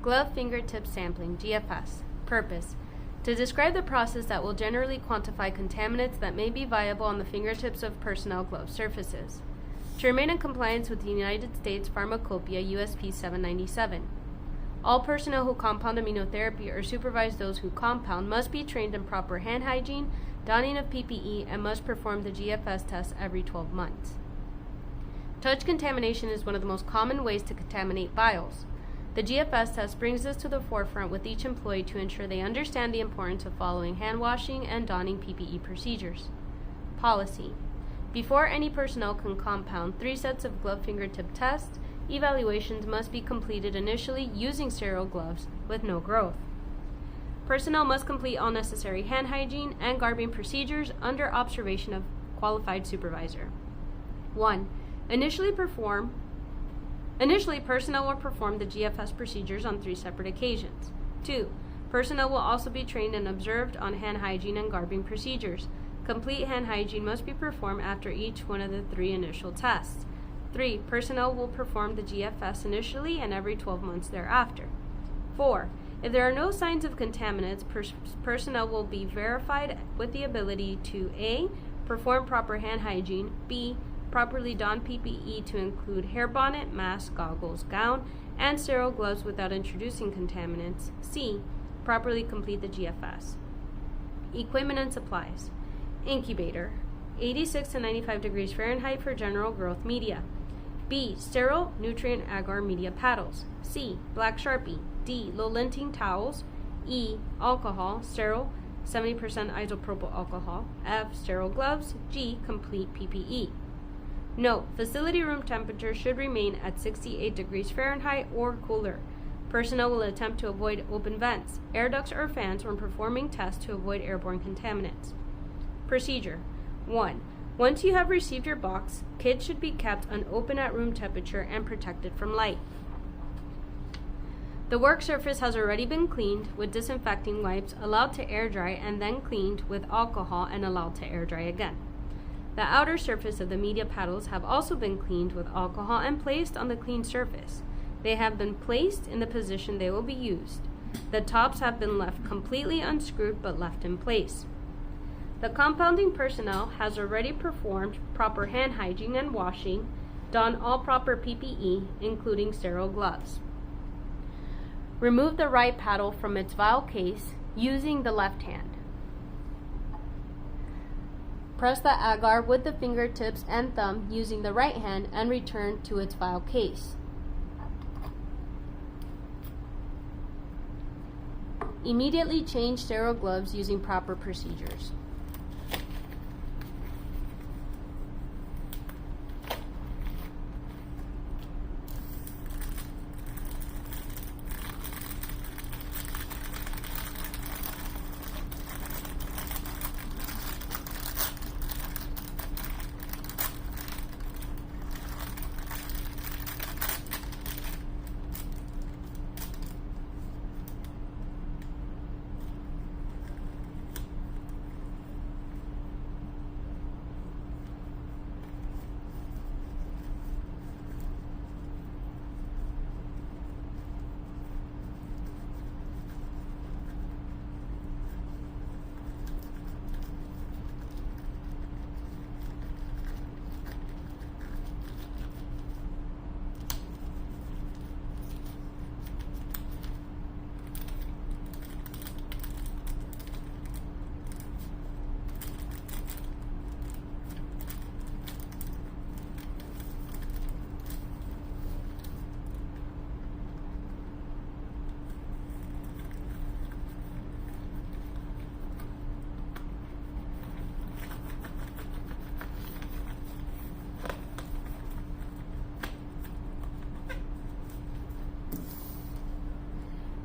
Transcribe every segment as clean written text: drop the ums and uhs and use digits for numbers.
Glove fingertip sampling, GFS. Purpose: to describe the process that will generally quantify contaminants that may be viable on the fingertips of personnel glove surfaces. To remain in compliance with the United States Pharmacopoeia USP 797. All personnel who compound immunotherapy or supervise those who compound must be trained in proper hand hygiene, donning of PPE, and must perform the GFS test every 12 months. Touch contamination is one of the most common ways to contaminate vials. The GFS test brings this to the forefront with each employee to ensure they understand the importance of following hand washing and donning PPE procedures. Policy: before any personnel can compound 3 sets of glove fingertip tests, evaluations must be completed initially using sterile gloves with no growth. Personnel must complete all necessary hand hygiene and garbing procedures under observation of qualified supervisor. 1. Initially, personnel will perform the GFS procedures on 3 separate occasions. 2. Personnel will also be trained and observed on hand hygiene and garbing procedures. Complete hand hygiene must be performed after each one of the 3 initial tests. 3. Personnel will perform the GFS initially and every 12 months thereafter. 4. If there are no signs of contaminants, personnel will be verified with the ability to A. Perform proper hand hygiene, B. Properly don PPE to include hair bonnet, mask, goggles, gown, and sterile gloves without introducing contaminants, C. Properly complete the GFS. Equipment and supplies. Incubator, 86 to 95 degrees Fahrenheit for general growth media. B. Sterile nutrient agar media paddles. C. Black Sharpie. D. Low linting towels. E. Alcohol, sterile, 70% isopropyl alcohol. F. Sterile gloves. G. Complete PPE. Note: facility room temperature should remain at 68 degrees Fahrenheit or cooler. Personnel will attempt to avoid open vents, air ducts, or fans when performing tests to avoid airborne contaminants. Procedure: 1. Once you have received your box, kits should be kept unopened at room temperature and protected from light. The work surface has already been cleaned with disinfecting wipes, allowed to air dry, and then cleaned with alcohol and allowed to air dry again. The outer surface of the media paddles have also been cleaned with alcohol and placed on the clean surface. They have been placed in the position they will be used. The tops have been left completely unscrewed but left in place. The compounding personnel has already performed proper hand hygiene and washing, donned all proper PPE, including sterile gloves. Remove the right paddle from its vial case using the left hand. Press the agar with the fingertips and thumb using the right hand and return to its vial case. Immediately change sterile gloves using proper procedures.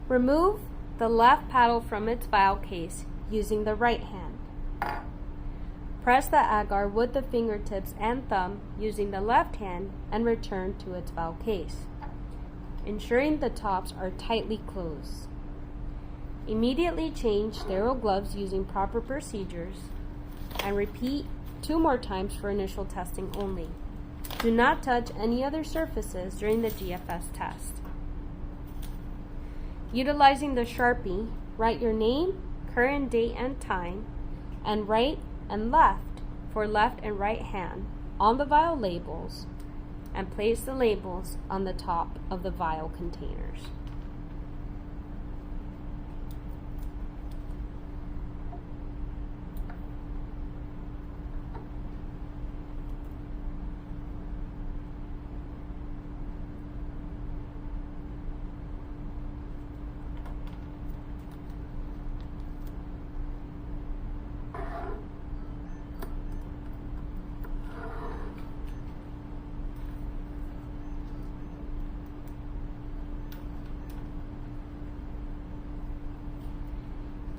Remove the left paddle from its vial case using the right hand. Press the agar with the fingertips and thumb using the left hand and return to its vial case, ensuring the tops are tightly closed. Immediately change sterile gloves using proper procedures and repeat 2 more times for initial testing only. Do not touch any other surfaces during the GFS test. Utilizing the Sharpie, write your name, current date and time, and right and left for left and right hand on the vial labels, and place the labels on the top of the vial containers.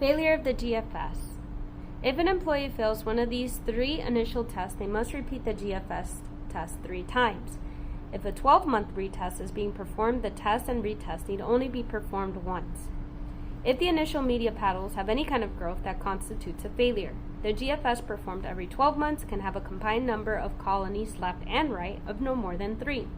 Failure of the GFS. If an employee fails one of these 3 initial tests, they must repeat the GFS test 3 times. If a 12-month retest is being performed, the test and retest need only be performed once. If the initial media paddles have any kind of growth, that constitutes a failure. The GFS performed every 12 months can have a combined number of colonies left and right of no more than 3.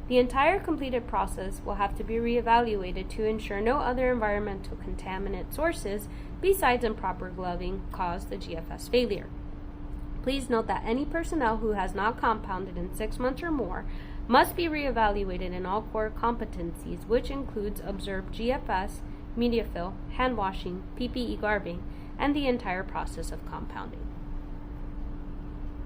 The entire completed process will have to be reevaluated to ensure no other environmental contaminant sources besides improper gloving caused the GFS failure. Please note that any personnel who has not compounded in 6 months or more must be reevaluated in all core competencies, which includes observed GFS, media fill, hand washing, PPE garbing, and the entire process of compounding.